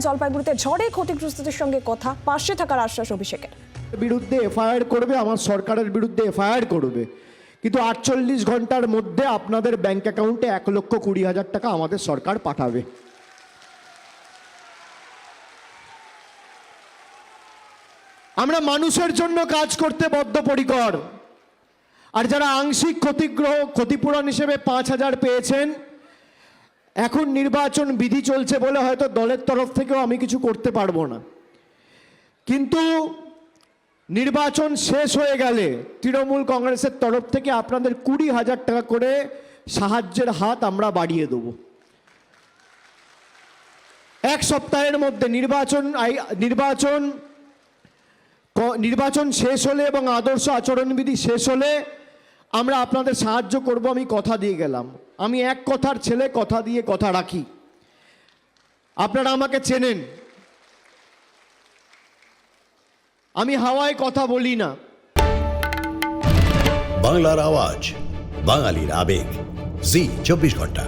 জলপাইগুড়িতে ঝড়ে ক্ষতিগ্রস্তদের সঙ্গে কথা, পাশে থাকার আশ্বাস অভিষেকের। বিরুদ্ধে এফআইআর করবে, আমার সরকারের বিরুদ্ধে এফআইআর করবে, কিন্তু 48 ঘন্টার মধ্যে আপনাদের ব্যাংক অ্যাকাউন্টে 1,20,000 টাকা আমাদের সরকার পাঠাবে। আমরা মানুষের জন্য কাজ করতে বদ্ধপরিকর। আর যারা আংশিক ক্ষতিপূরণ হিসেবে 5,000 পেয়েছেন, এখন নির্বাচন বিধি চলছে বলে হয়তো দলের তরফ থেকেও আমি কিছু করতে পারবো না, কিন্তু নির্বাচন শেষ হয়ে গেলে তৃণমূল কংগ্রেসের তরফ থেকে আপনাদের 20,000 টাকা করে সাহায্যের হাত আমরা বাড়িয়ে দেব। এক সপ্তাহের মধ্যে নির্বাচন শেষ হলে এবং আদর্শ আচরণবিধি শেষ হলে আমরা আপনাদের সাহায্য করব, আমি কথা দিয়ে গেলাম। আমি এক কথার ছেলে, কথা দিয়ে কথা রাখি। আপনারা আমাকে চেনেন, আমি হাওয়ায় কথা বলি না। বাংলার আওয়াজ, বাঙালির আবেগ, জি 24 ঘন্টা।